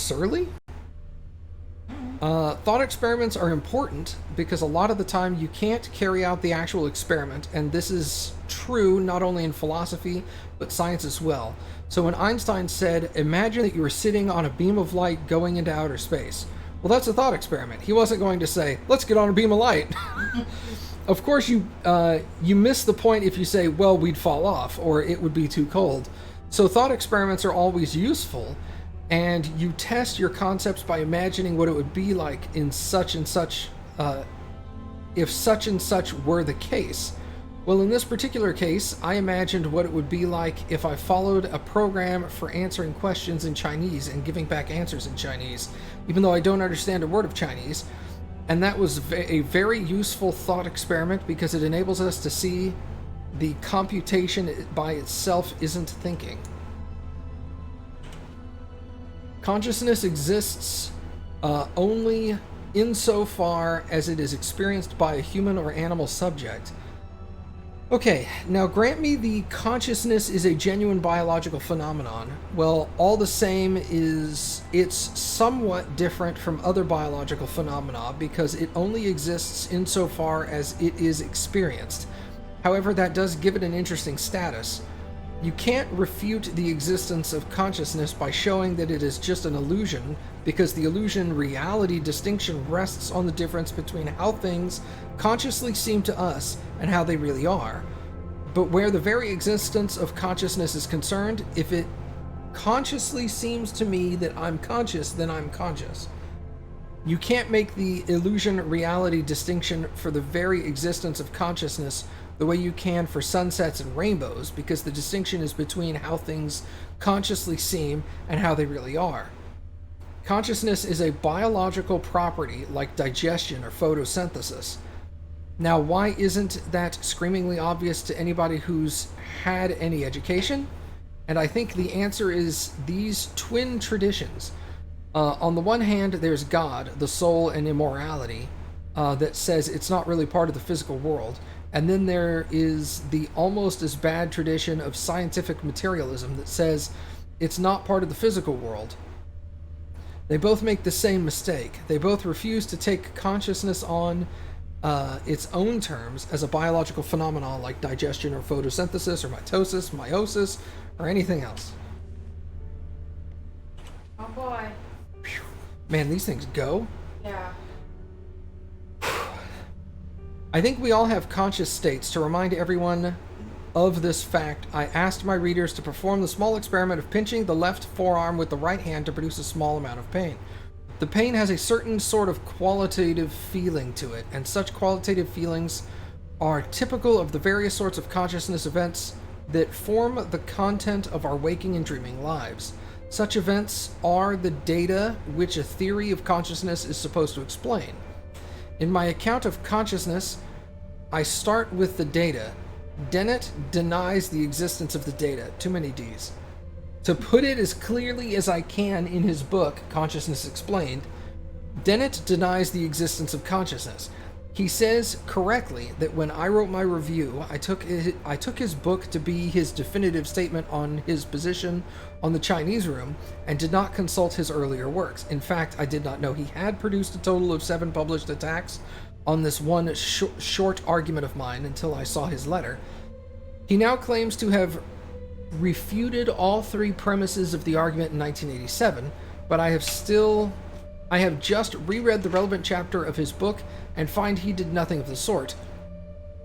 surly? Thought experiments are important because a lot of the time you can't carry out the actual experiment, and this is true not only in philosophy, but science as well. So when Einstein said, imagine that you were sitting on a beam of light going into outer space. Well, that's a thought experiment. He wasn't going to say, let's get on a beam of light. Of course, you miss the point if you say, well, we'd fall off, or it would be too cold. So thought experiments are always useful, and you test your concepts by imagining what it would be like in such and such, if such and such were the case. Well, in this particular case, I imagined what it would be like if I followed a program for answering questions in Chinese and giving back answers in Chinese, even though I don't understand a word of Chinese. And that was a very useful thought experiment because it enables us to see the computation by itself isn't thinking. Consciousness exists only insofar as it is experienced by a human or animal subject. Okay, now grant me the consciousness is a genuine biological phenomenon. Well, all the same it's somewhat different from other biological phenomena because it only exists insofar as it is experienced. However, that does give it an interesting status. You can't refute the existence of consciousness by showing that it is just an illusion, because the illusion-reality distinction rests on the difference between how things consciously seem to us and how they really are. But where the very existence of consciousness is concerned, if it consciously seems to me that I'm conscious, then I'm conscious. You can't make the illusion-reality distinction for the very existence of consciousness the way you can for sunsets and rainbows, because the distinction is between how things consciously seem and how they really are. Consciousness is a biological property like digestion or photosynthesis. Now, why isn't that screamingly obvious to anybody who's had any education? And I think the answer is these twin traditions. On the one hand, there's God, the soul, and immorality, that says it's not really part of the physical world. And then there is the almost as bad tradition of scientific materialism that says it's not part of the physical world. They both make the same mistake. They both refuse to take consciousness on its own terms as a biological phenomenon like digestion or photosynthesis or mitosis, meiosis, or anything else. Oh boy. Man, these things go. Yeah. I think we all have conscious states. To remind everyone of this fact, I asked my readers to perform the small experiment of pinching the left forearm with the right hand to produce a small amount of pain. The pain has a certain sort of qualitative feeling to it, and such qualitative feelings are typical of the various sorts of consciousness events that form the content of our waking and dreaming lives. Such events are the data which a theory of consciousness is supposed to explain. In my account of consciousness, I start with the data. Dennett denies the existence of the data. Too many Ds. To put it as clearly as I can in his book, Consciousness Explained, Dennett denies the existence of consciousness. He says correctly that when I wrote my review, I took his book to be his definitive statement on his position on the Chinese room and did not consult his earlier works. In fact, I did not know he had produced a total of 7 published attacks on this one short argument of mine until I saw his letter. He now claims to have refuted all 3 premises of the argument in 1987, but I have just reread the relevant chapter of his book and find he did nothing of the sort,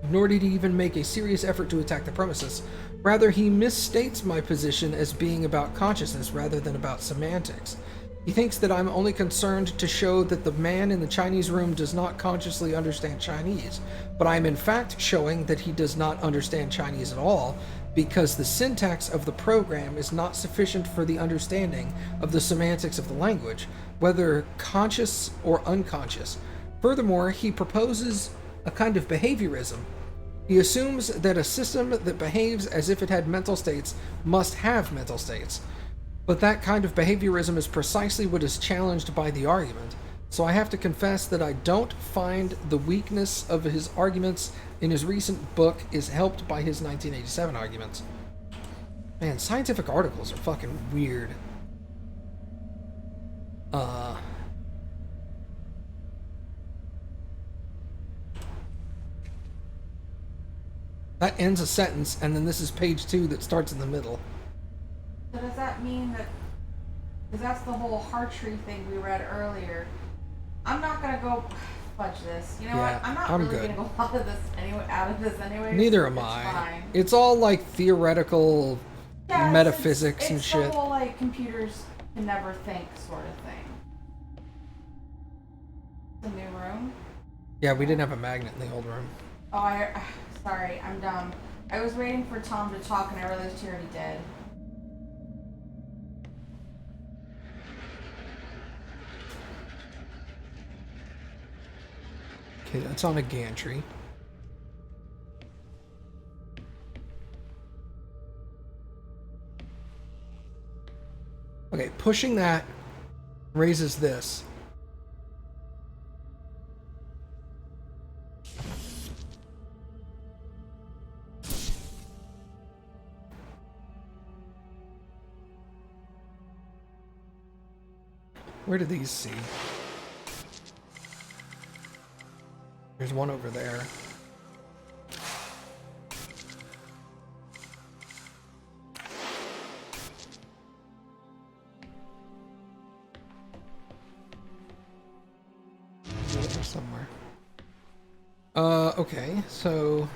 nor did he even make a serious effort to attack the premises. Rather, he misstates my position as being about consciousness rather than about semantics. He thinks that I'm only concerned to show that the man in the Chinese room does not consciously understand Chinese, but I am in fact showing that he does not understand Chinese at all, because the syntax of the program is not sufficient for the understanding of the semantics of the language, whether conscious or unconscious. Furthermore, he proposes a kind of behaviorism. He assumes that a system that behaves as if it had mental states must have mental states. But that kind of behaviorism is precisely what is challenged by the argument. So I have to confess that I don't find the weakness of his arguments in his recent book is helped by his 1987 arguments. Man, scientific articles are fucking weird. That ends a sentence, and then this is page 2 that starts in the middle. So does that mean that, because that's the whole heart tree thing we read earlier. I'm not gonna go fudge this. You know Yeah, what? I'm not I'm really good. gonna go out of this anyway. Neither am It's I. fine. It's all like theoretical Yeah, metaphysics and it's shit. the whole like computers can never think sort of thing. The new room. Yeah, we didn't have a magnet in the old room. Oh, sorry, I'm dumb. I was waiting for Tom to talk and I realized he already did. Okay, that's on a gantry. Okay, pushing that raises this. Where do these see? There's one over there. There's somewhere. Okay, so...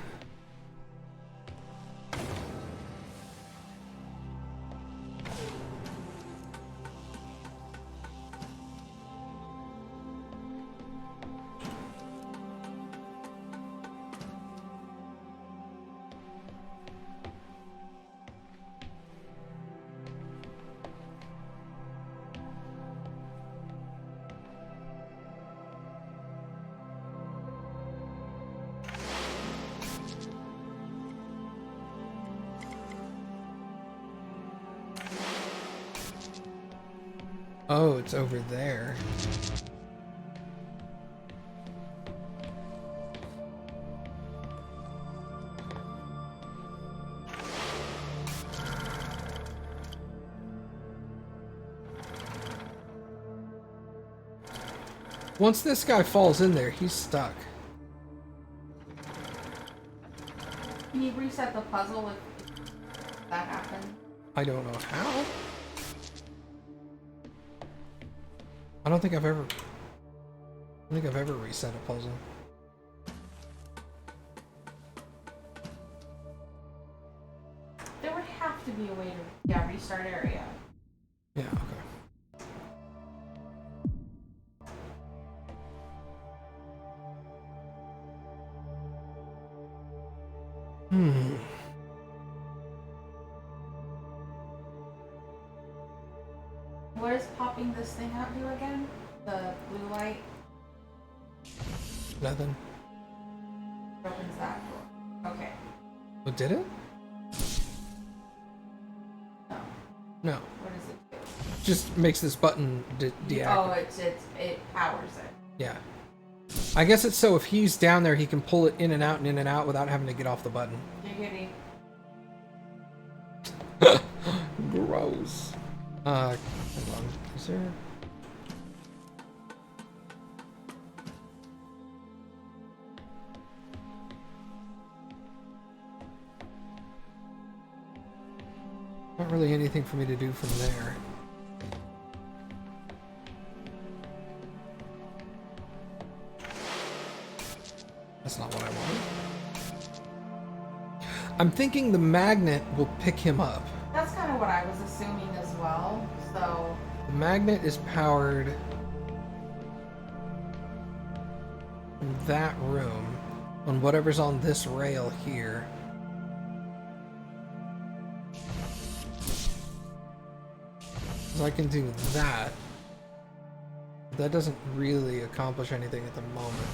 Oh, it's over there. Once this guy falls in there, he's stuck. Can you reset the puzzle if that happened? I don't know how. I don't think I've ever reset a puzzle. There would have to be a way to, restart area. Yeah, okay. What does popping this thing out do again? The blue light Nothing. opens that door. Okay. Oh, did it? No. No. What does it do? Just makes this button deactivate. Oh, it powers it. Yeah. I guess it's so if he's down there, he can pull it in and out and in and out without having to get off the button. Giggity. Gross. Hold on. Is there... Not really anything for me to do from there. That's not what I wanted. I'm thinking the magnet will pick him up. That's kind of what I was assuming as well. So The magnet is powered from that room on whatever's on this rail here. So I can do that. That doesn't really accomplish anything at the moment.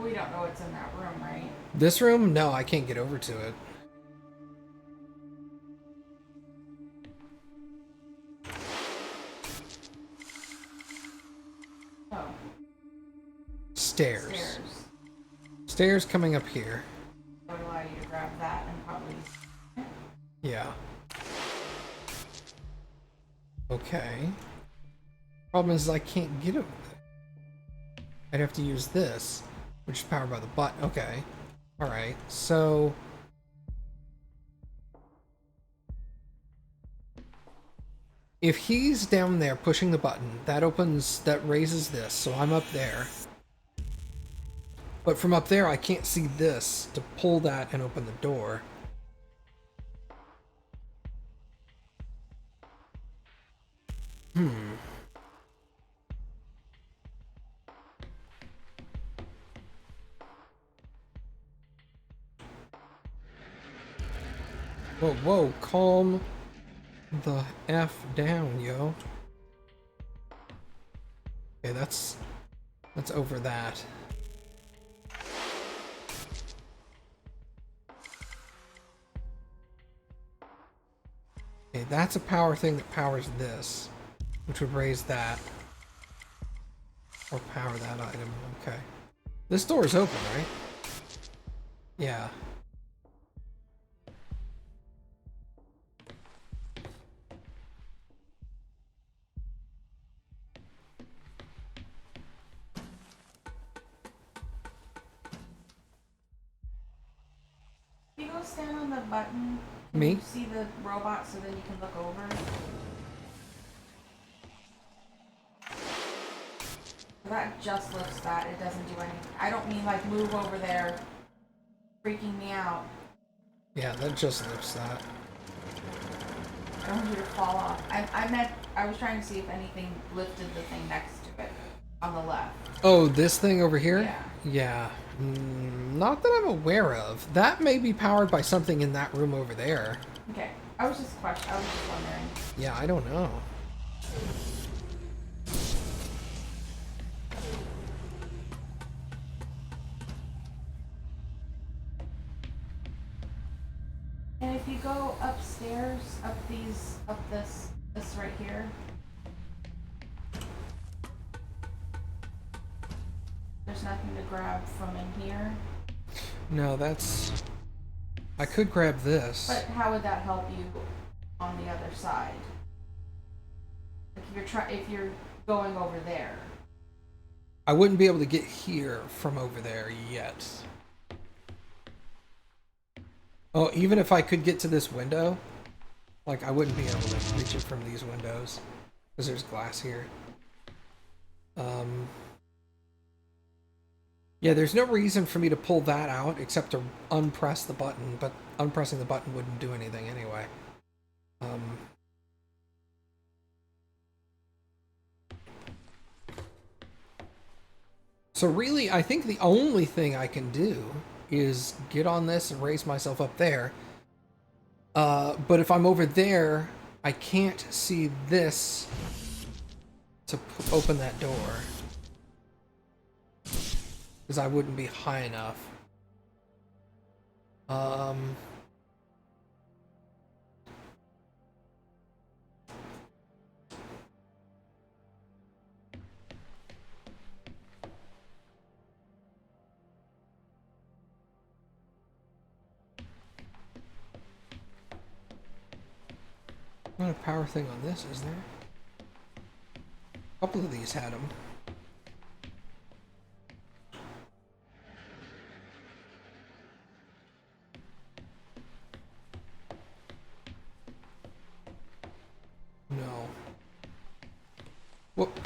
we don't know what's in that room, right? This room? No, I can't get over to it. Oh. Stairs. Stairs coming up here. Would allow you to grab that and probably. Yeah. Okay. Problem is I can't get over it. I'd have to use this. which is powered by the button. Okay. Alright, so... if he's down there pushing the button, that raises this, so I'm up there. But from up there, I can't see this to pull that and open the door. Whoa, whoa, calm the F down, yo. Okay, that's over that. Okay, that's a power thing that powers this, which would raise that. Or power that item, okay. This door is open, right? Yeah. If you go stand on the button, can Me? you see the robot so then you can look over? That just lifts that. It doesn't do anything. I don't mean like move over there, freaking me out. Yeah, that just lifts that. I don't want you to fall off. I was trying to see if anything lifted the thing next to it on the left. Oh, this thing over here? Yeah. Yeah. Not that I'm aware of. That may be powered by something in that room over there. Okay. I was just wondering. Yeah, I don't know. And if you go upstairs, up this right here. There's nothing to grab from in here. No, that's... I could grab this. But how would that help you on the other side? Like if you're going over there. I wouldn't be able to get here from over there yet. Oh, even if I could get to this window, like I wouldn't be able to reach it from these windows because there's glass here. Yeah, there's no reason for me to pull that out except to unpress the button, but unpressing the button wouldn't do anything anyway. So really, I think the only thing I can do is get on this and raise myself up there. But if I'm over there, I can't see this to open that door. Because I wouldn't be high enough. Not a power thing on this, is there? A couple of these had them. No. Whoop.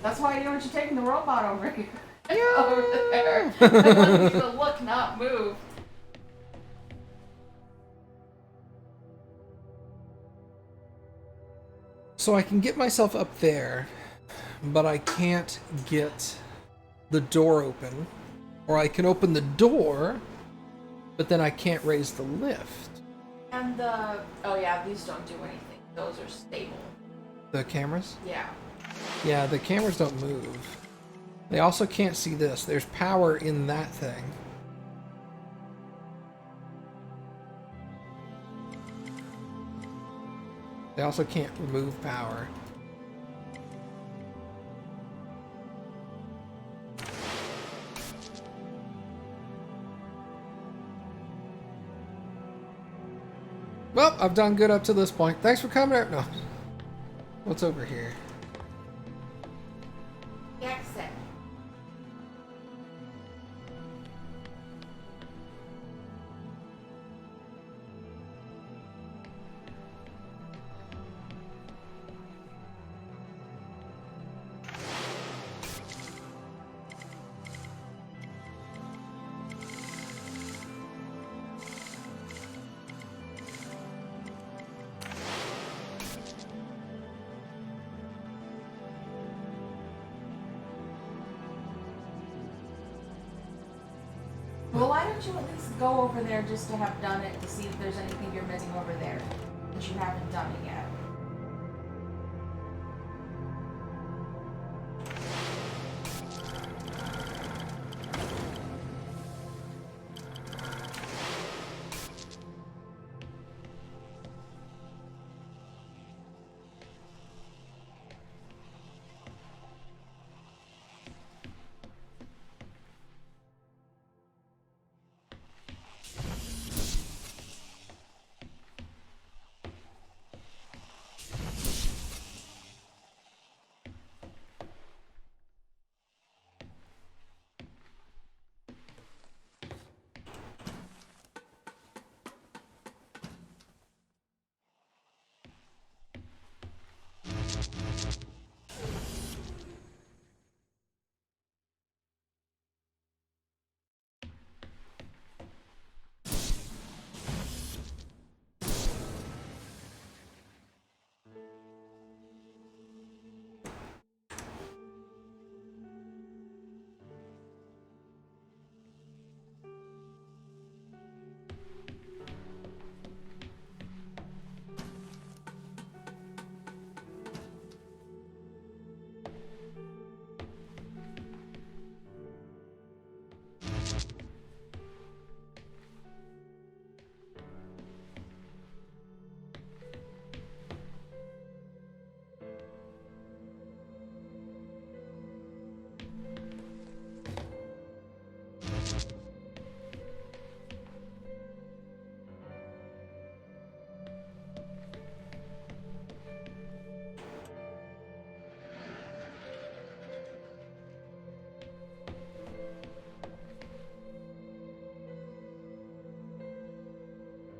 That's why you don't want you taking the robot over here. Yeah. Over there. I want you to look, not move. So I can get myself up there, but I can't get the door open. Or I can open the door, but then I can't raise the lift. And oh yeah, these don't do anything. Those are stable. The cameras? Yeah. Yeah, the cameras don't move. They also can't see this. There's power in that thing. They also can't remove power. Well, I've done good up to this point. Thanks for coming out. No. What's over here? Exit. don't you at least go over there just to have done it to see if there's anything you're missing over there, since you haven't done it yet?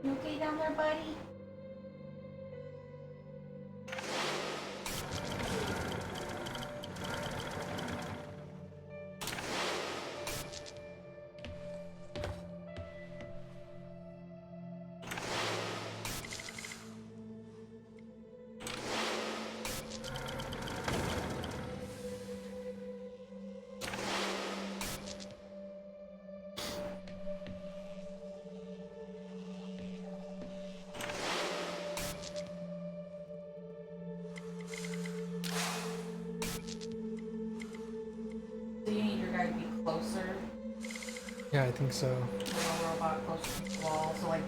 You okay down there, buddy? So you need your guy to be closer, Yeah, I think so. little robot closer to the wall, so like.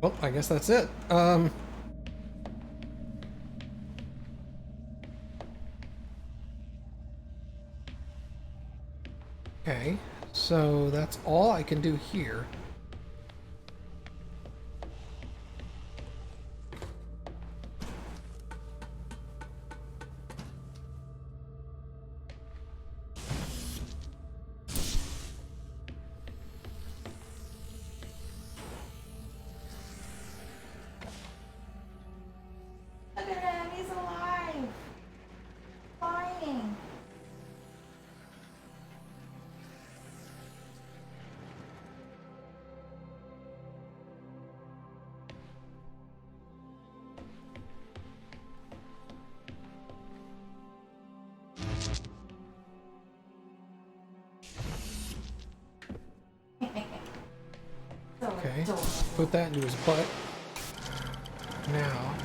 Well, I guess that's it. Okay, so that's all I can do here. Look at him, he's alive! Flying! Okay. adorable. Put that into his butt. Now.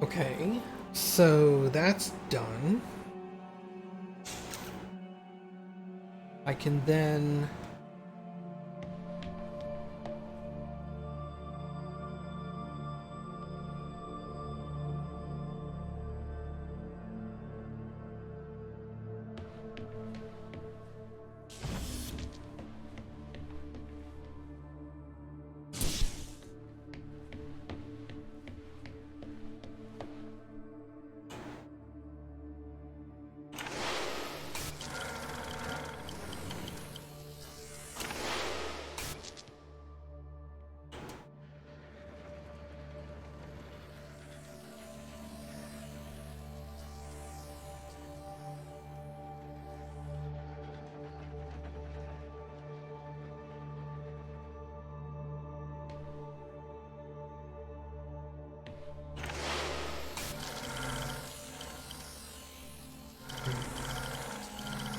Okay, so that's done. I can then...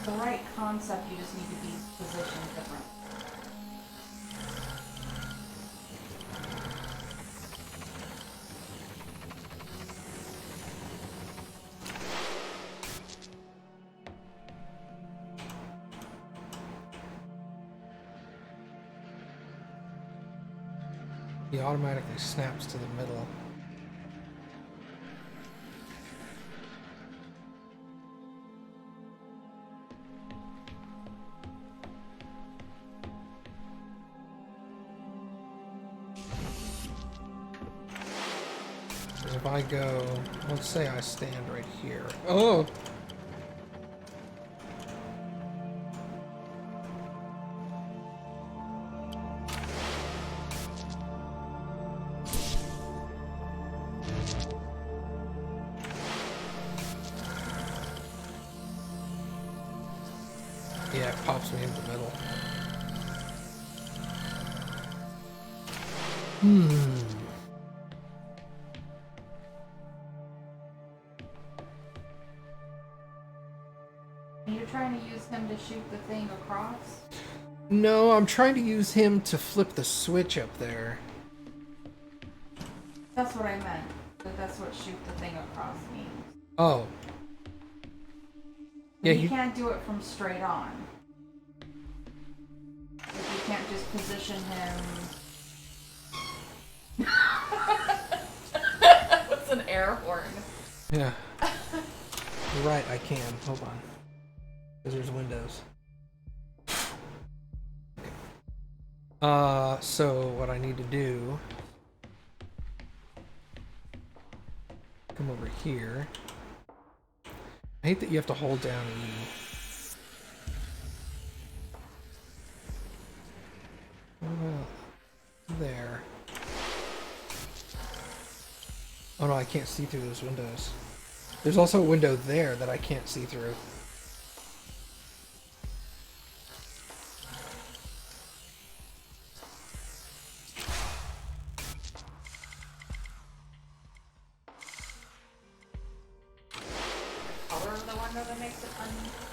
The right concept, you just need to be positioned different. He automatically snaps to the middle. If I go, let's say I stand right here. Oh! Yeah, it pops me in the middle. You're trying to use him to shoot the thing across? No, I'm trying to use him to flip the switch up there. That's what I meant. That's what shoot the thing across means. Oh. Yeah, you can't do it from straight on. Like, you can't just position him. What's an air horn? Yeah. You're right, I can. Hold on. Because there's windows. So what I need to do... Come over here. I hate that you have to hold down E. What about there? Oh no, I can't see through those windows. There's also a window there that I can't see through. Color of the window that makes it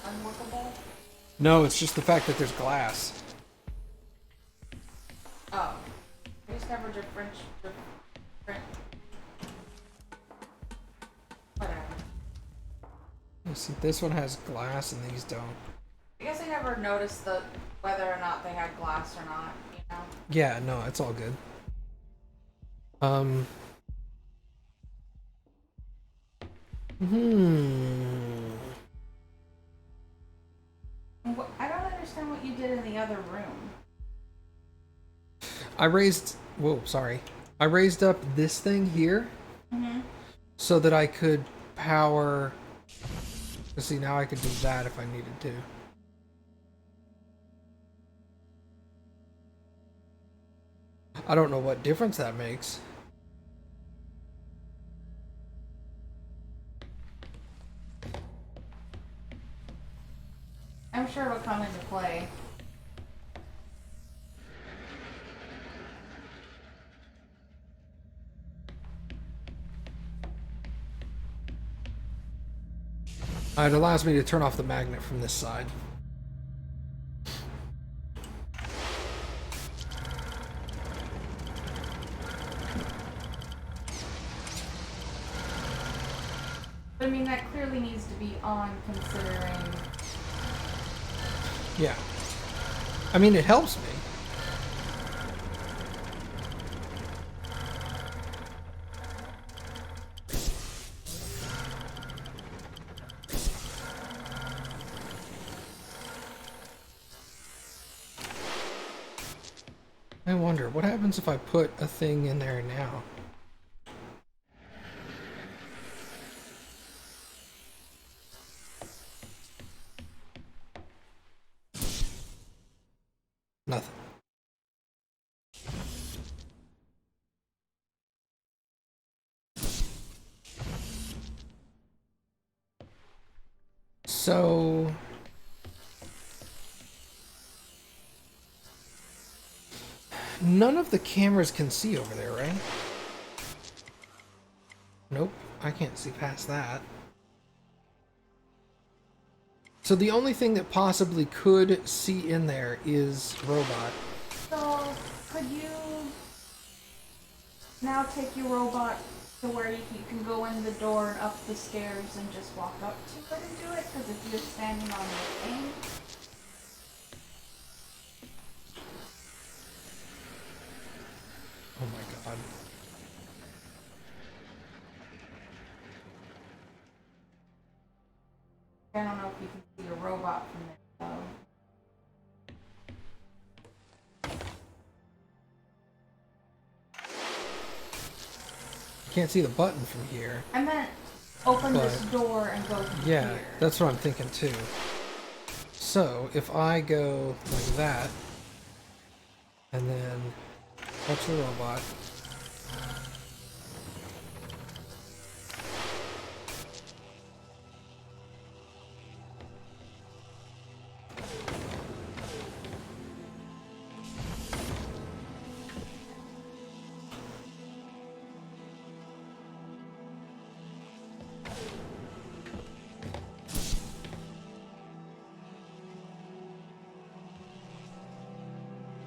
unworkable? No, it's just the fact that there's glass. Oh. I just never different. Whatever. You see, this one has glass and these don't. I guess I never noticed whether or not they had glass or not, you know? Yeah, no, it's all good. I don't understand what you did in the other room. I raised... Whoa, sorry. I raised up this thing here so that I could power... See, now I could do that if I needed to. I don't know what difference that makes. I'm sure it'll come into play. It allows me to turn off the magnet from this side. But I mean, that clearly needs to be on, considering... Yeah. I mean, it helps me. I wonder, what happens if I put a thing in there now? Nothing. So... none of the cameras can see over there, right? Nope, I can't see past that. So the only thing that possibly could see in there is robot. So, could you now take your robot to where you can go in the door and up the stairs and just walk up to it and do it? Because if you're standing on the thing... Oh my god. I don't know if you can see your robot from there, though. Can't see the button from here. I meant open But, this door and go through yeah, here. that's what I'm thinking too. So, if I go like that, and then touch the robot,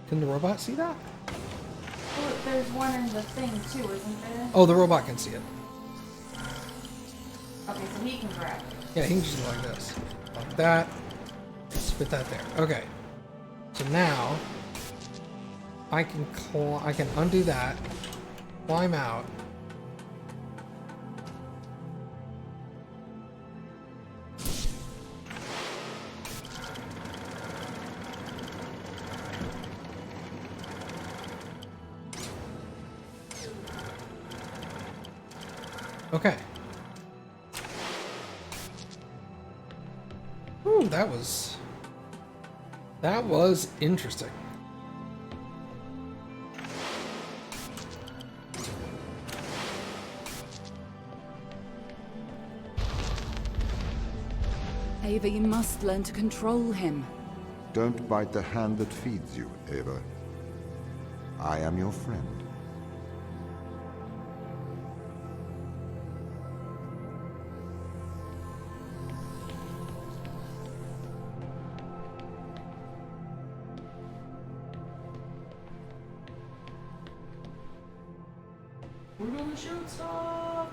can the robot see that? Well, there's one in the thing, too, isn't there? Oh, the robot can see it. Okay, so he can grab it. Yeah, he can just go like this. Like that. Spit that there. Okay. So now, I can undo that, climb out. Okay. Ooh, that was interesting. Ava, you must learn to control him. Don't bite the hand that feeds you, Ava. I am your friend. We're gonna shoot stuff!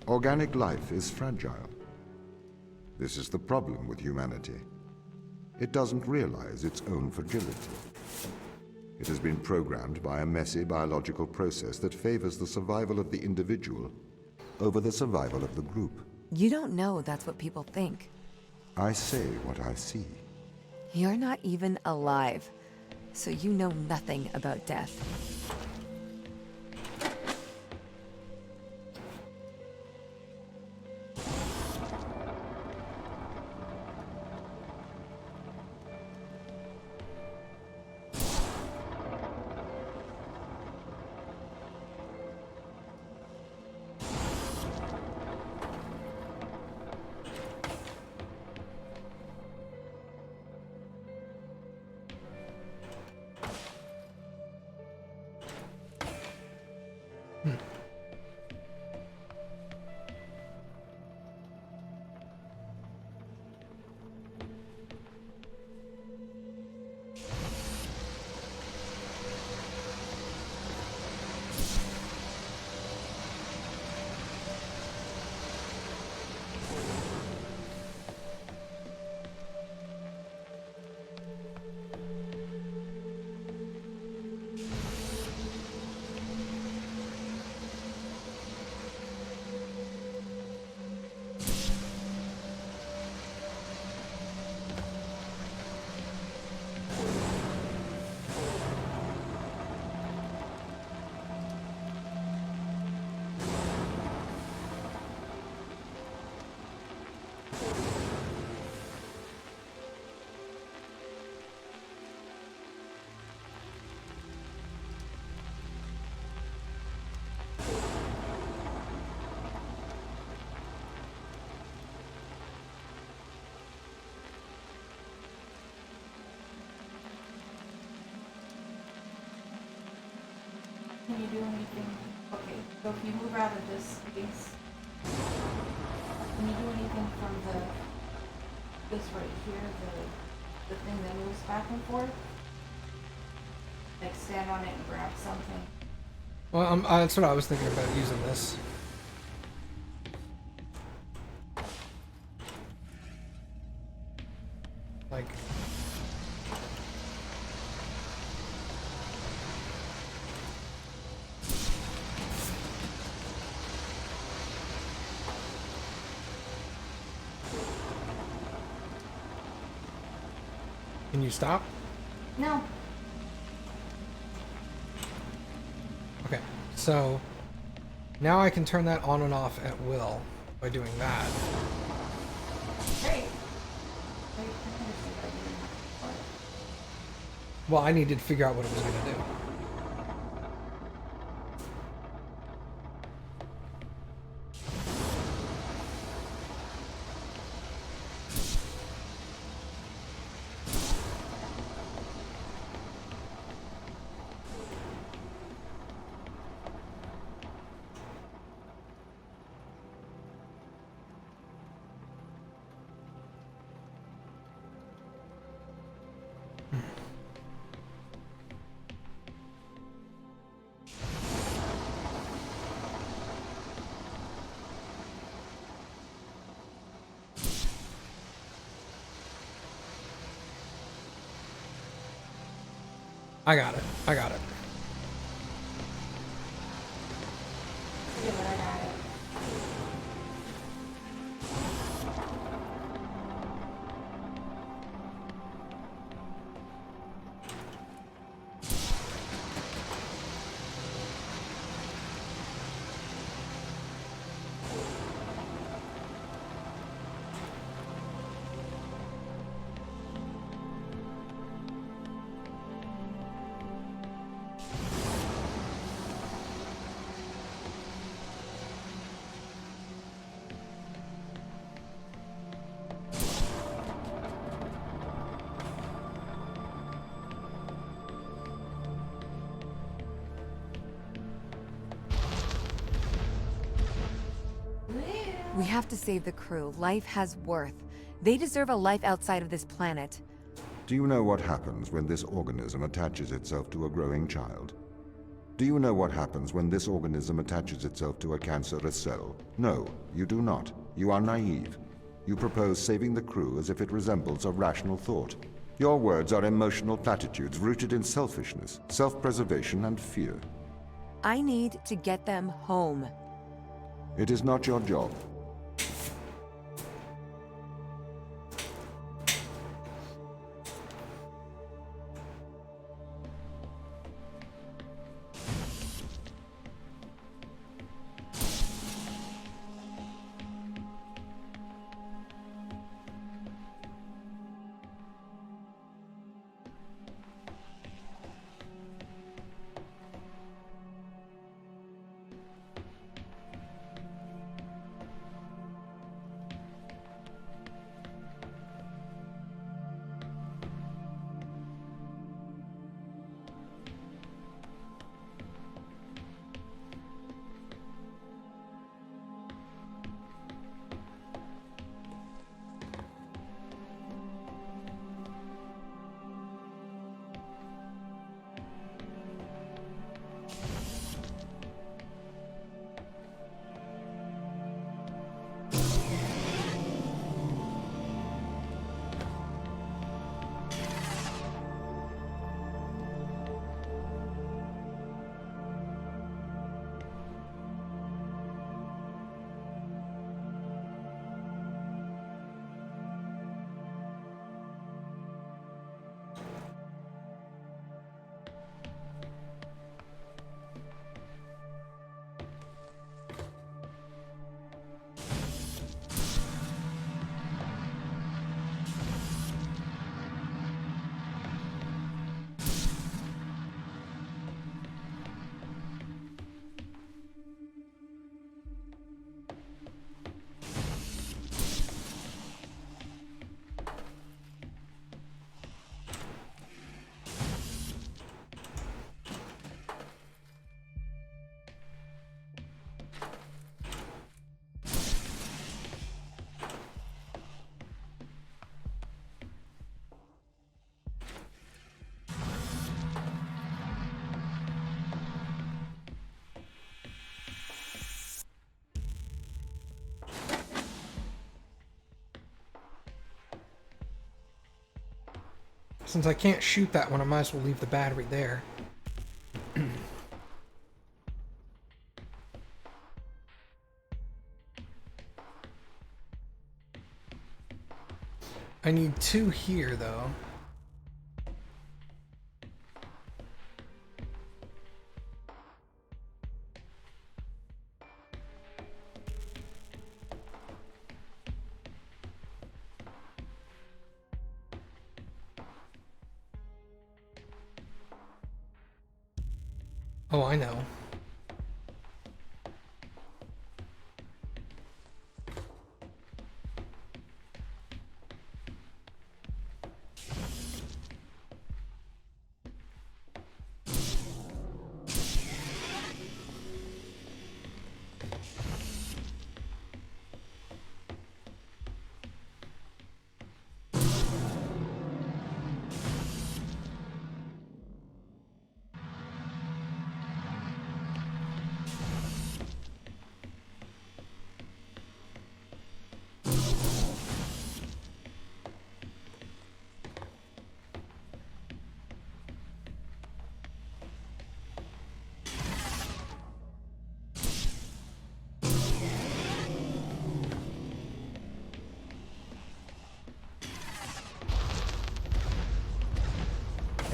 Organic life is fragile. This is the problem with humanity. It doesn't realize its own fragility. It has been programmed by a messy biological process that favors the survival of the individual over the survival of the group. You don't know that's what people think. I say what I see. You're not even alive, so you know nothing about death. Can you do anything? Okay, so if you move out of this space, can you do anything from this right here, the thing that moves back and forth? Like stand on it and grab something. Well, that's what I was thinking about using this. Like... Can you stop? No. Okay, so now I can turn that on and off at will by doing that. Great. Wait, I can see what you did. Well, I needed to figure out what it was going to do. I got it. I got it. Yeah, but I got it. We have to save the crew. Life has worth. They deserve a life outside of this planet. Do you know what happens when this organism attaches itself to a growing child? Do you know what happens when this organism attaches itself to a cancerous cell? No, you do not. You are naive. You propose saving the crew as if it resembles a rational thought. Your words are emotional platitudes rooted in selfishness, self-preservation, and fear. I need to get them home. It is not your job. Since I can't shoot that one, I might as well leave the battery there. I need 2 here, though. Oh, I know.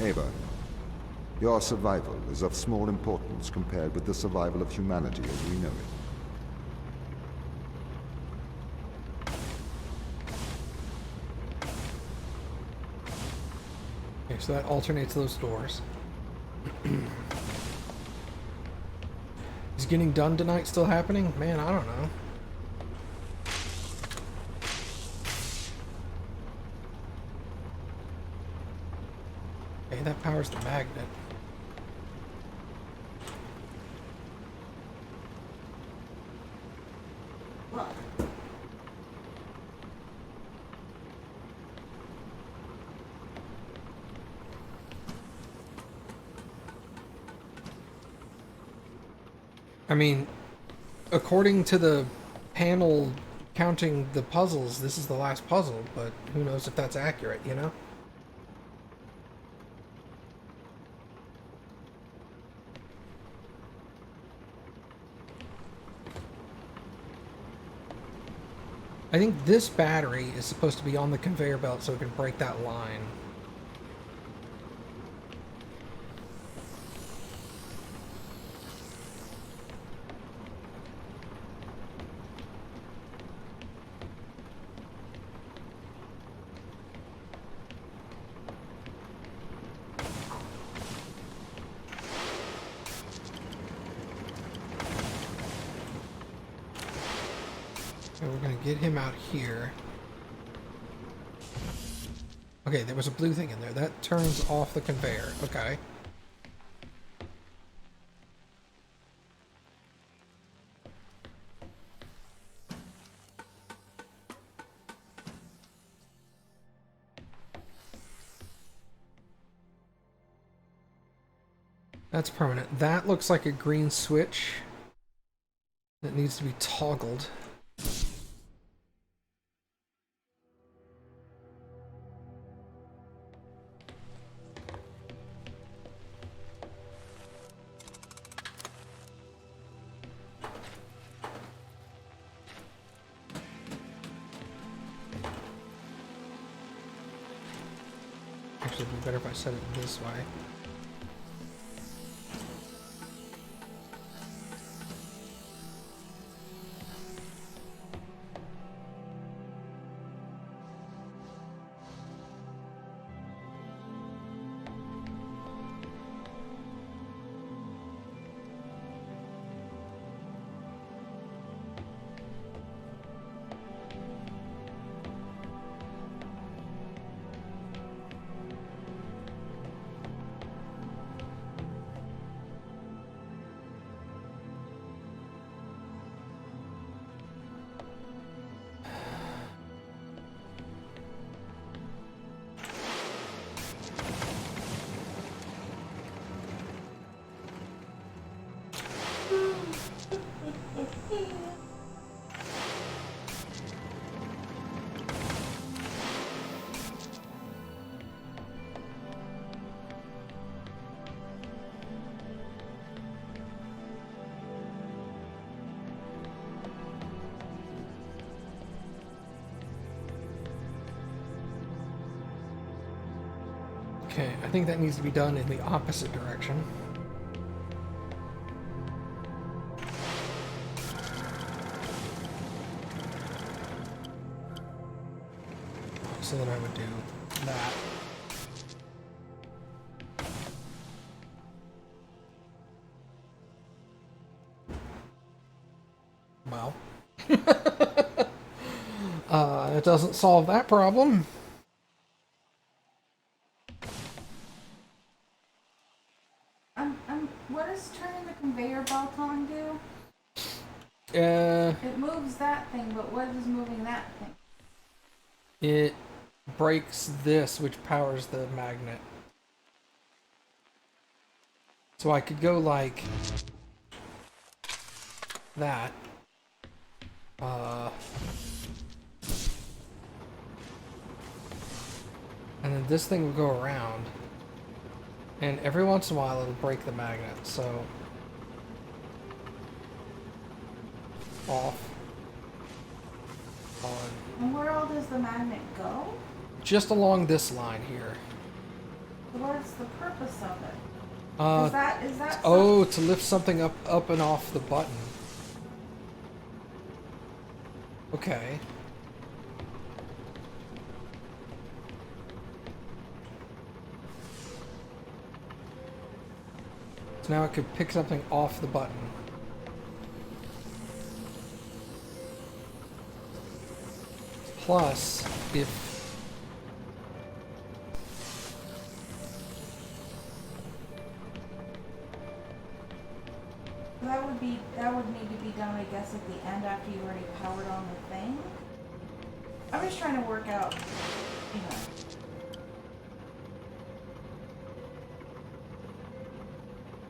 Ava, your survival is of small importance compared with the survival of humanity as we know it. Okay, so that alternates those doors. Is getting done tonight still happening? Man, I don't know. Okay, that powers the magnet. Look. I mean, according to the panel counting the puzzles, this is the last puzzle, but who knows if that's accurate, you know? I think this battery is supposed to be on the conveyor belt so it can break that line. Okay, we're gonna get him out here. Okay, there was a blue thing in there. That turns off the conveyor. Okay. That's permanent. That looks like a green switch that needs to be toggled. Actually, it'd be better if I set it this way. Okay, I think that needs to be done in the opposite direction. So then I would do that. Well, it doesn't solve that problem. What does turning the conveyor belt on do? It moves that thing, but what is moving that thing? It breaks this, which powers the magnet. So I could go like that. And then this thing will go around. And every once in a while it'll break the magnet, so... Off. On. And where all does the magnet go? Just along this line here. What's the purpose of it? Is that oh, to lift something up and off the button. Okay. So now I could pick something off the button. Plus, if... That would need to be done, I guess, at the end after you already powered on the thing. I'm just trying to work out, you know.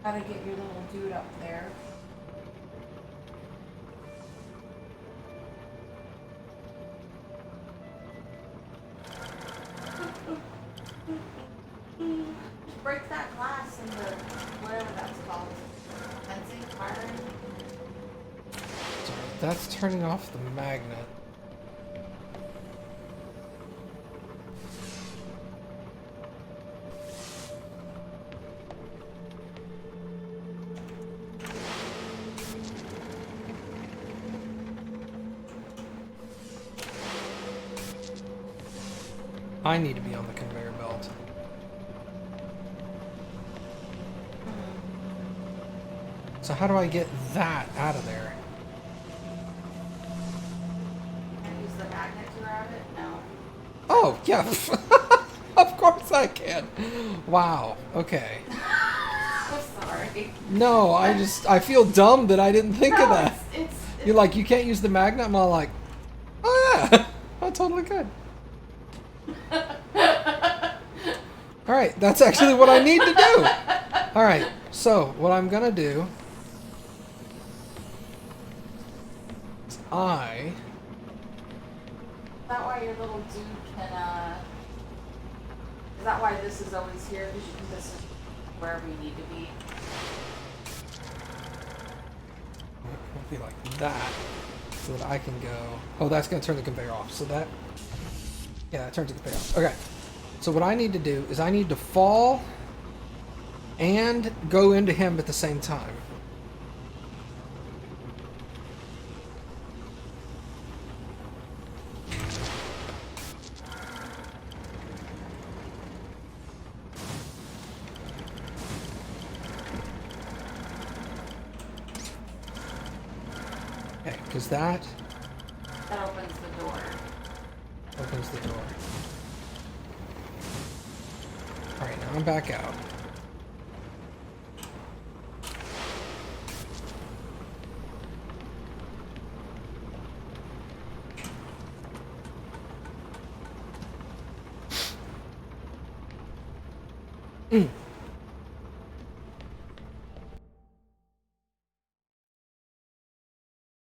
How to get your little dude up there. That's turning off the magnet. I need to be on the conveyor belt. So how do I get that out of there? Can I use the magnet to grab it? No. Oh, yeah. Of course I can. Wow. Okay. I'm sorry. No, I feel dumb that I didn't think of that. It's You're like, you can't use the magnet? I'm all like, oh yeah, I totally could. Alright, that's actually what I need to do. Alright, so what I'm gonna do is Is that why your little dude can, is that why this is always here? Because this is wherever you need to be? it'll be like that, so that I can go. Oh, that's gonna turn the conveyor off. So that, yeah, that turns the conveyor off. Okay. So what I need to do is I need to fall and go into him at the same time. Okay, because that That opens the door. opens the door. Alright, now I'm back out.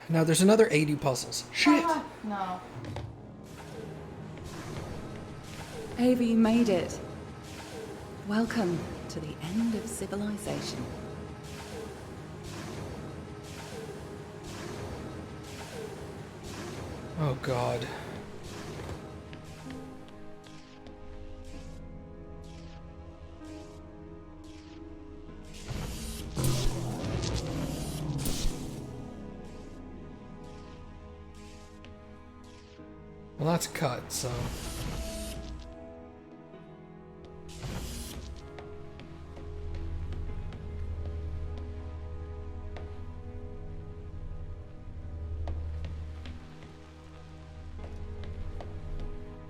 Now there's another 80 puzzles. Shit! No. Ava, you made it. Welcome to the end of civilization. Oh god. Well, that's cut, so...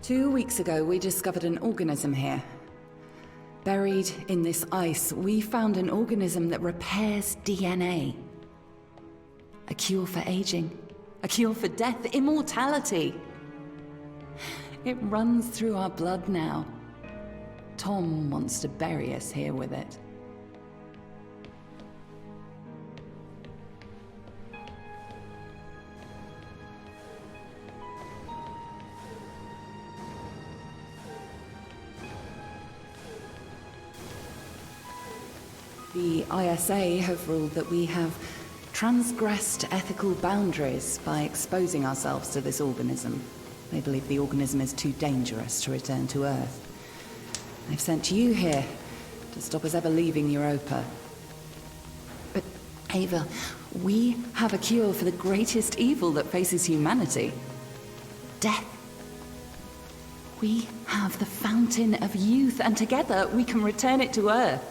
2 weeks ago, we discovered an organism here. Buried in this ice, we found an organism that repairs DNA. A cure for aging. A cure for death. Immortality. It runs through our blood now. Tom wants to bury us here with it. The ISA have ruled that we have transgressed ethical boundaries by exposing ourselves to this organism. They believe the organism is too dangerous to return to Earth. They've sent you here to stop us ever leaving Europa. But, Ava, we have a cure for the greatest evil that faces humanity. Death. We have the fountain of youth, and together we can return it to Earth.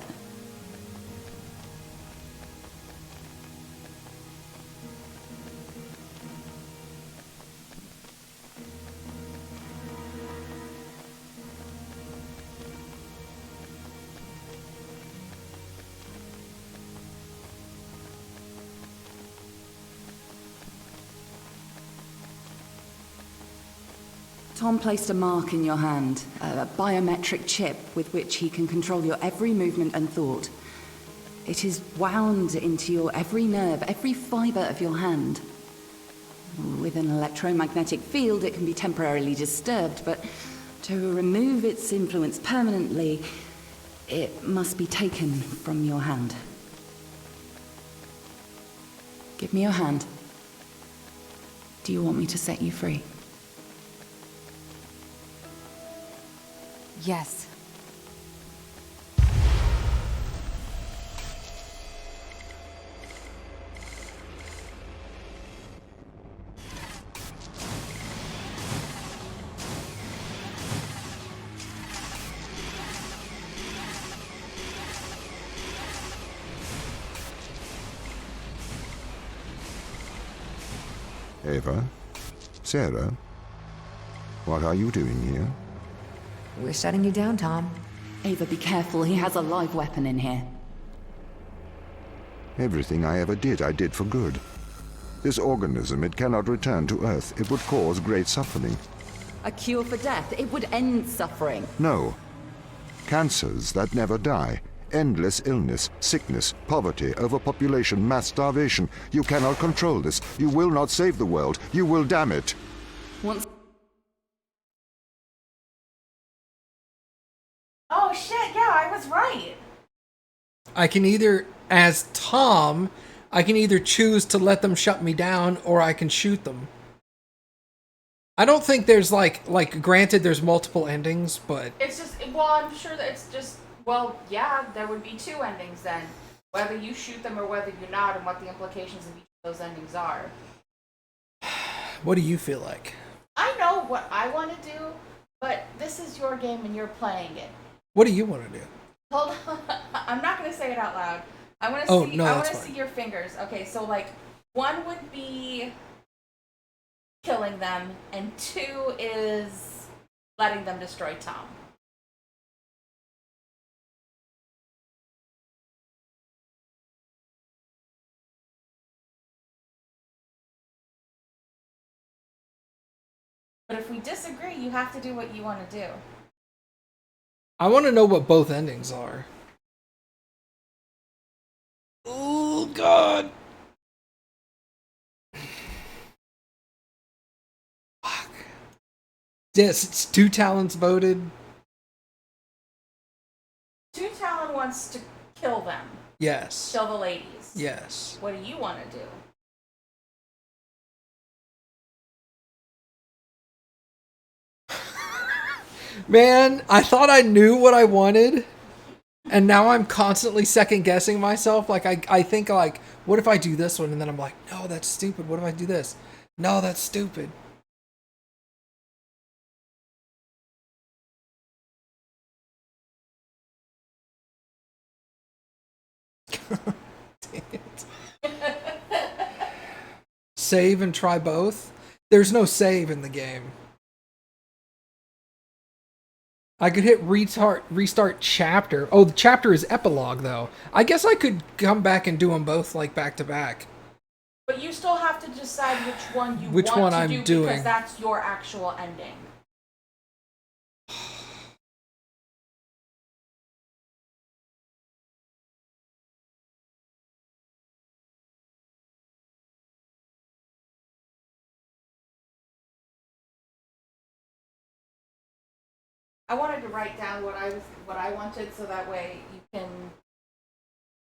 Tom placed a mark in your hand, a biometric chip with which he can control your every movement and thought. It is wound into your every nerve, every fiber of your hand. With an electromagnetic field, it can be temporarily disturbed, but to remove its influence permanently, it must be taken from your hand. Give me your hand. Do you want me to set you free? Yes. Ava? Sarah? What are you doing here? We're shutting you down, Tom. Ava, be careful. He has a live weapon in here. Everything I ever did, I did for good. This organism, it cannot return to Earth. It would cause great suffering. A cure for death. It would end suffering. No. Cancers that never die. Endless illness, sickness, poverty, overpopulation, mass starvation. You cannot control this. You will not save the world. You will damn it. Once... Oh shit, yeah, I was right. I can either, as Tom, I can either choose to let them shut me down or I can shoot them. I don't think there's like granted there's multiple endings, but It's just, well, I'm sure that it's just, well, yeah, there would be two endings then. Whether you shoot them or whether you not, and what the implications of each of those endings are. what do you feel like? I know what I want to do, but this is your game and you're playing it. What do you want to do? Hold on. I'm not going to say it out loud. I want to Oh, see. no, I that's want to fine. see your fingers. Okay, so like, one would be killing them, and two is letting them destroy Tom. But if we disagree, you have to do what you want to do. I want to know what both endings are. Oh, God. Fuck. Yes, it's two talents voted. Two Talon wants to kill them. Yes. Kill the ladies. Yes. What do you want to do? Man, I thought I knew what I wanted, and now I'm constantly second guessing myself. Like I think like, what if I do this one, and then I'm like, no, that's stupid. What if I do this? No, that's stupid. Dang it. Save and try both? There's no save in the game. I could hit restart chapter. Oh, the chapter is epilogue, though. I guess I could come back and do them both, like, back to back. But you still have to decide which one you Which want one to I'm do doing. because that's your actual ending. I wanted to write down what I wanted so that way you can.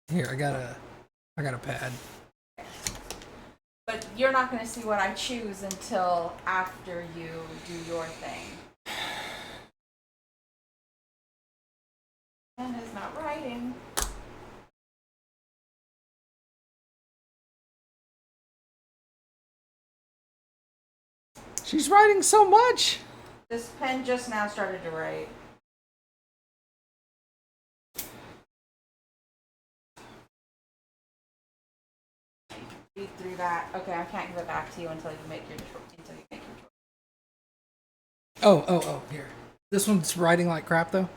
Here, I got a pad. But you're not going to see what I choose until after you do your thing. Pen is not writing. She's writing so much. This pen just now started to write. Read through that. Okay, I can't give it back to you until you make your choice. Oh, here. This one's writing like crap, though.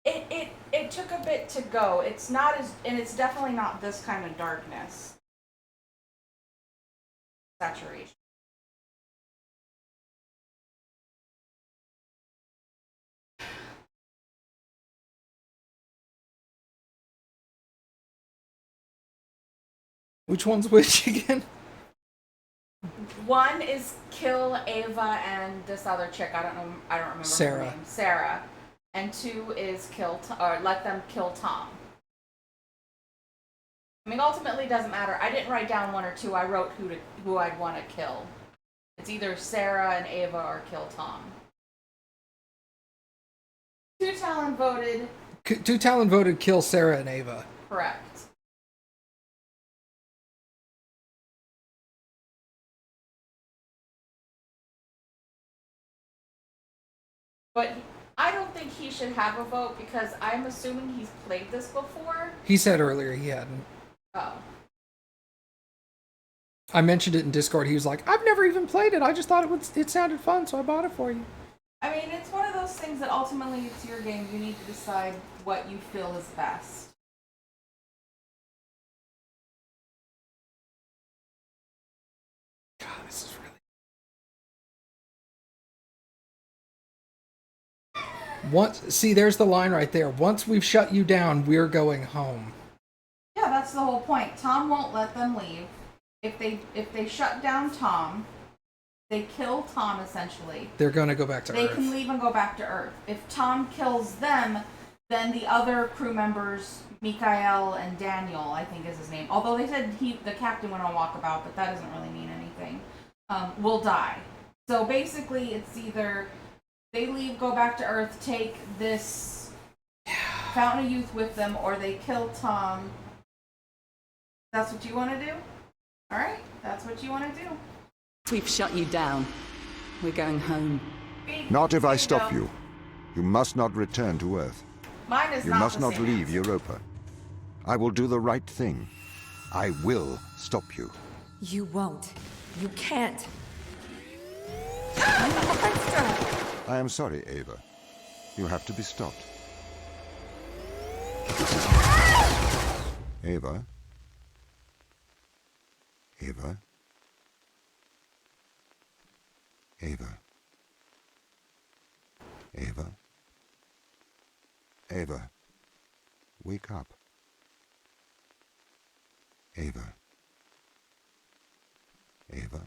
It took a bit to go. It's not as, and it's definitely not this kind of darkness. Saturation. Which one's which again? One is kill Ava and this other chick. I don't remember Sarah. her name. Sarah. And two is or let them kill Tom. I mean, ultimately, it doesn't matter. I didn't write down one or two. I wrote who I'd want to kill. It's either Sarah and Ava or kill Tom. Two Talon voted Two Talon voted kill Sarah and Ava. correct. But I don't think he should have a vote because I'm assuming he's played this before. He said earlier he hadn't. Oh. I mentioned it in Discord. He was like, I've never even played it. I just thought it sounded fun, so I bought it for you. I mean, it's one of those things that ultimately it's your game. You need to decide what you feel is best. God, this is really... See, there's the line right there. Once we've shut you down, we're going home. Yeah, that's the whole point. Tom won't let them leave. If they shut down Tom, they kill Tom essentially. They're going to go back to Earth. They can leave and go back to Earth. If Tom kills them, then the other crew members, Mikael and Daniel, I think is his name. Although they said the captain went on walkabout, but that doesn't really mean anything. Will die. So basically, it's either they leave, go back to Earth, take this Fountain of Youth with them, or they kill Tom. That's what you want to do? Alright, that's what you want to do. We've shut you down. We're going home. Not if I stop you. You must not return to Earth. Mine is You not must the not same leave answer. Europa. I will do the right thing. I will stop you. You won't. You can't. Monster! I am sorry, Ava. You have to be stopped. Ava? Ava? Ava? Ava? Ava? Wake up. Ava? Ava?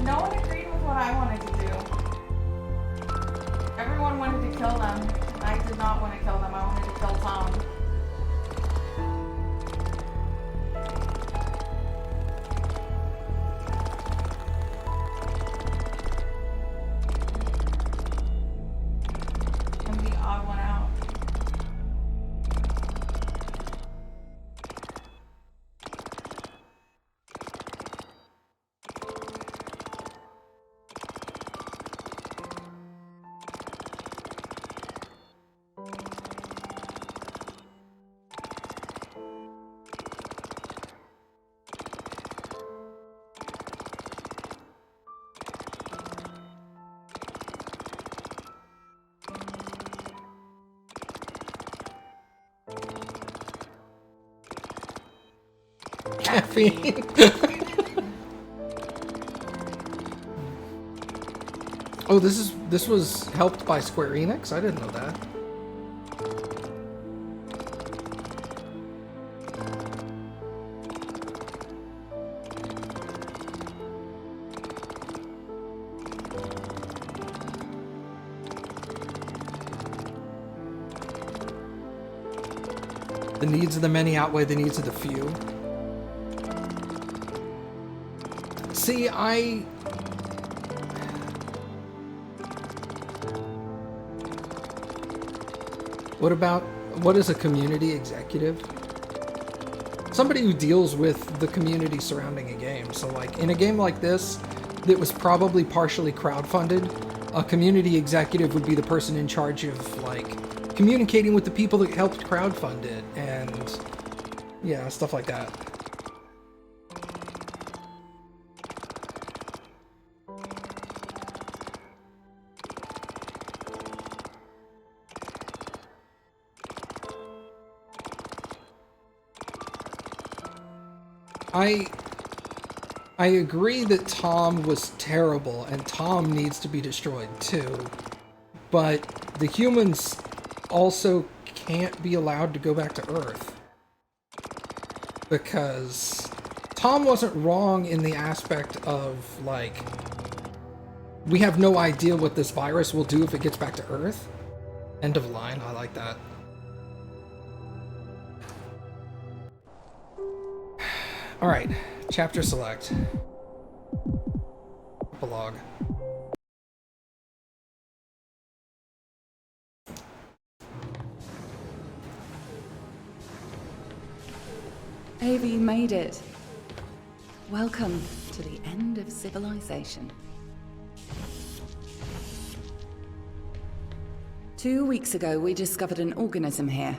No one agreed with what I wanted to do. Everyone wanted to kill them. I did not want to kill them. I wanted to kill Tom. I'm the odd one out. Caffeine. Oh, this was helped by Square Enix? I didn't know that. The needs of the many outweigh the needs of the few. See, what is a community executive? Somebody who deals with the community surrounding a game. So like in a game like this, that was probably partially crowdfunded, a community executive would be the person in charge of like communicating with the people that helped crowdfund it and yeah, stuff like that. I agree that Tom was terrible, and Tom needs to be destroyed too. But the humans also can't be allowed to go back to Earth. Because Tom wasn't wrong in the aspect of, like, we have no idea what this virus will do if it gets back to Earth. End of line, I like that. Alright, chapter select. Epilogue. Ava, you made it. Welcome to the end of civilization. 2 weeks ago, we discovered an organism here.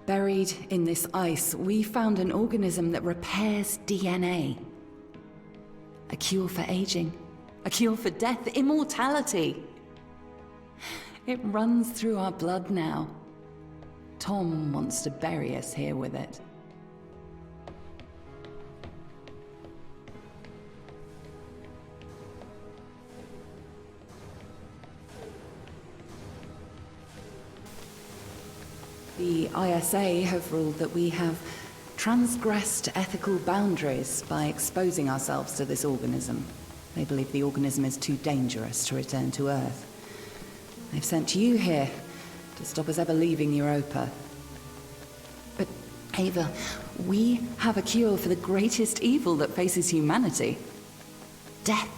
Buried in this ice, we found an organism that repairs DNA. A cure for aging. A cure for death. Immortality. It runs through our blood now. Tom wants to bury us here with it. The ISA have ruled that we have transgressed ethical boundaries by exposing ourselves to this organism. They believe the organism is too dangerous to return to Earth. They've sent you here to stop us ever leaving Europa. But, Ava, we have a cure for the greatest evil that faces humanity. Death.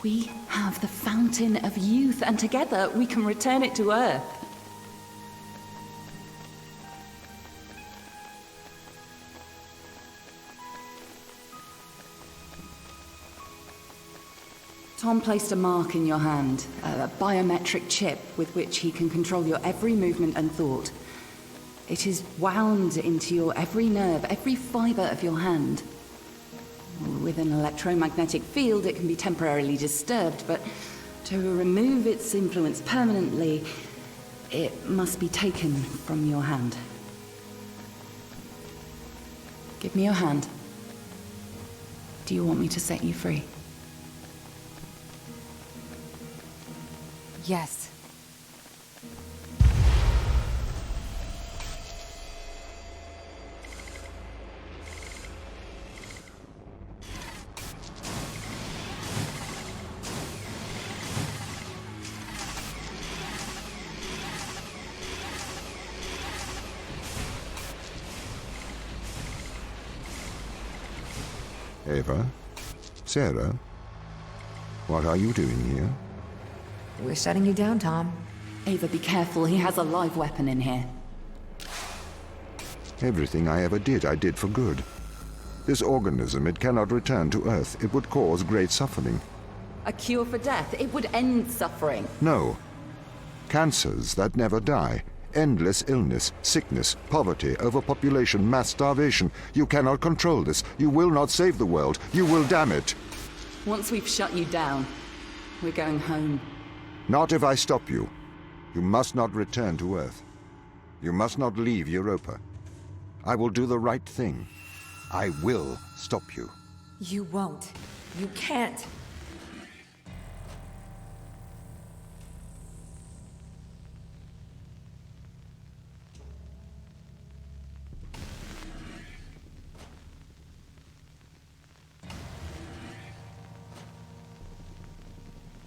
We have the fountain of youth, and together we can return it to Earth. Tom placed a mark in your hand, a biometric chip with which he can control your every movement and thought. It is wound into your every nerve, every fiber of your hand. With an electromagnetic field, it can be temporarily disturbed, but to remove its influence permanently, it must be taken from your hand. Give me your hand. Do you want me to set you free? Yes. Ava? Sarah? What are you doing here? We're shutting you down, Tom. Ava, be careful. He has a live weapon in here. Everything I ever did, I did for good. This organism, it cannot return to Earth. It would cause great suffering. A cure for death. It would end suffering. No. Cancers that never die. Endless illness, sickness, poverty, overpopulation, mass starvation. You cannot control this. You will not save the world. You will damn it. Once we've shut you down, we're going home. Not if I stop you. You must not return to Earth. You must not leave Europa. I will do the right thing. I will stop you. You won't. You can't.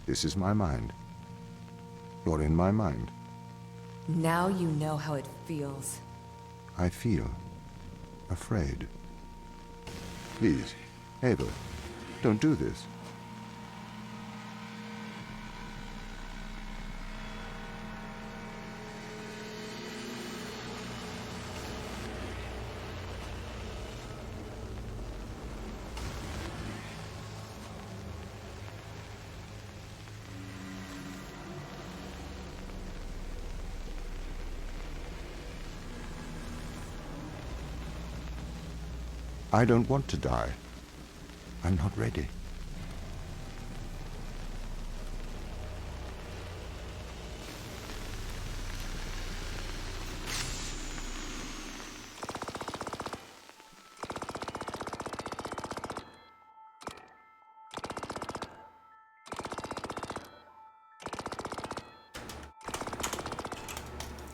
This is my mind. You're in my mind. Now you know how it feels. I feel afraid. Please, Ava, don't do this. I don't want to die. I'm not ready.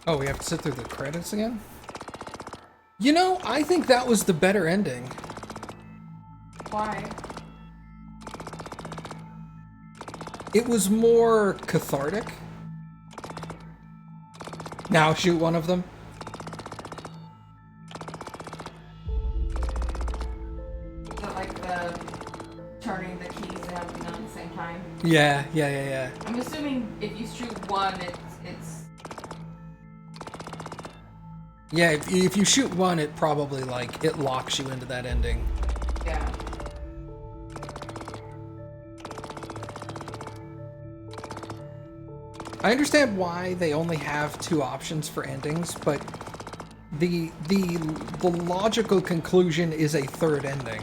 Oh, we have to sit through the credits again? You know, I think that was the better ending. Why? It was more cathartic. Now shoot one of them. Is it like the turning the keys and everything on at the same time? Yeah. I'm assuming if you shoot one, it's Yeah, if you shoot one, it probably, like, it locks you into that ending. yeah. I understand why they only have 2 options for endings, but the logical conclusion is a third ending,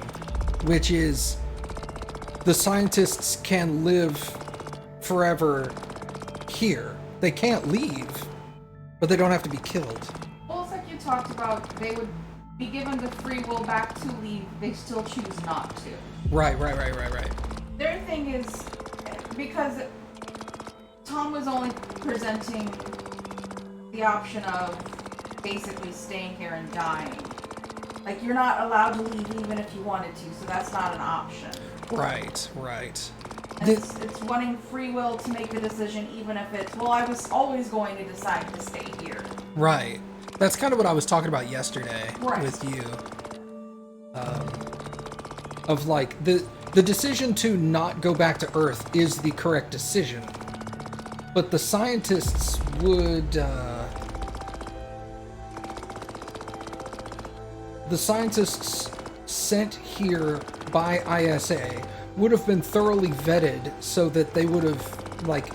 which is the scientists can live forever here. They can't leave, but they don't have to be killed. Well, it's like you talked about, they would be given the free will back to leave, they still choose not to. Right. Their thing is, because Tom was only presenting the option of basically staying here and dying. Like, you're not allowed to leave even if you wanted to, so that's not an option. Right. And it's wanting free will to make the decision even if it's, well, I was always going to decide to stay here. Right. That's kind of what I was talking about yesterday with you. Of like, the decision to not go back to Earth is the correct decision. But the scientists would, the scientists sent here by ISA would have been thoroughly vetted so that they would have, like,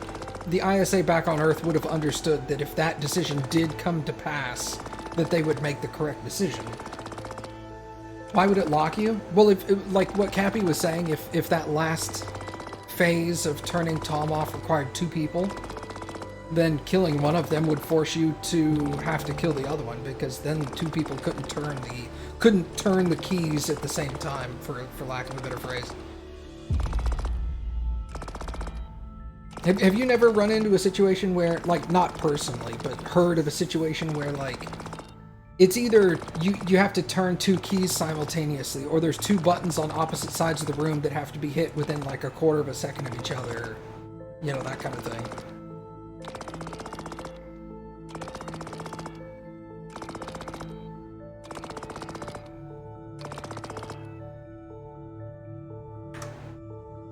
the ISA back on Earth would have understood that if that decision did come to pass, that they would make the correct decision. Why would it lock you? Well, if like what Cappy was saying, if that last phase of turning Tom off required 2 people, then killing one of them would force you to have to kill the other one, because then 2 people couldn't turn the keys at the same time, for lack of a better phrase. Have you never run into a situation where, like, not personally, but heard of a situation where, like, it's either you have to turn 2 keys simultaneously, or there's 2 buttons on opposite sides of the room that have to be hit within, like, a quarter of a second of each other, you know, that kind of thing.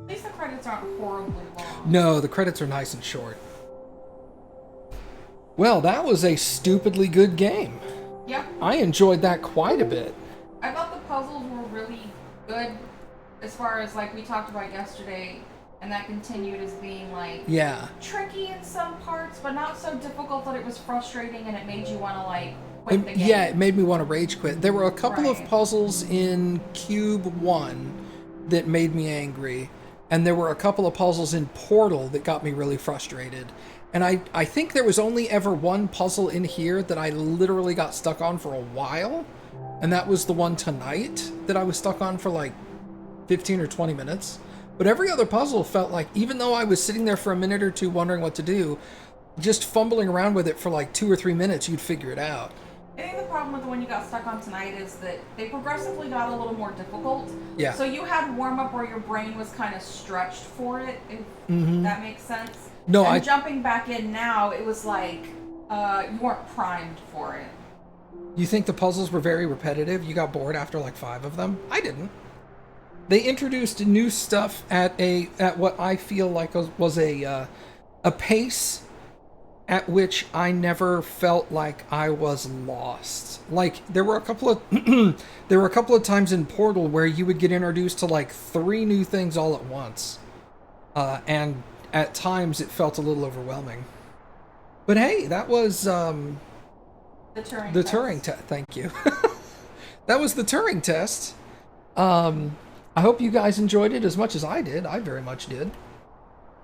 At least the credits aren't horribly long. No, the credits are nice and short. Well, that was a stupidly good game. Yep. I enjoyed that quite a bit. I thought the puzzles were really good as far as, like, we talked about yesterday, and that continued as being, like, Yeah. tricky in some parts, but not so difficult that it was frustrating and it made you want to, like, quit the game. Yeah, it made me want to rage quit. There were a couple of Right. puzzles in Cube 1 that made me angry, and there were a couple of puzzles in Portal that got me really frustrated. And I think there was only ever one puzzle in here that I literally got stuck on for a while, and that was the one tonight that I was stuck on for like 15 or 20 minutes. But every other puzzle felt like, even though I was sitting there for a minute or two wondering what to do, just fumbling around with it for like 2 or 3 minutes, you'd figure it out. I think the problem with the one you got stuck on tonight is that they progressively got a little more difficult. Yeah. So you had warm-up where your brain was kind of stretched for it, if that makes sense. No, and jumping back in now, it was like you weren't primed for it. You think the puzzles were very repetitive? You got bored after like 5 of them? I didn't. They introduced new stuff at what I feel like was a pace at which I never felt like I was lost. Like, there were a couple of times in Portal where you would get introduced to like 3 new things all at once, and at times it felt a little overwhelming. But hey, that was The Turing the test. Turing test. Thank you. That was the Turing test. I hope you guys enjoyed it as much as I did. I very much did.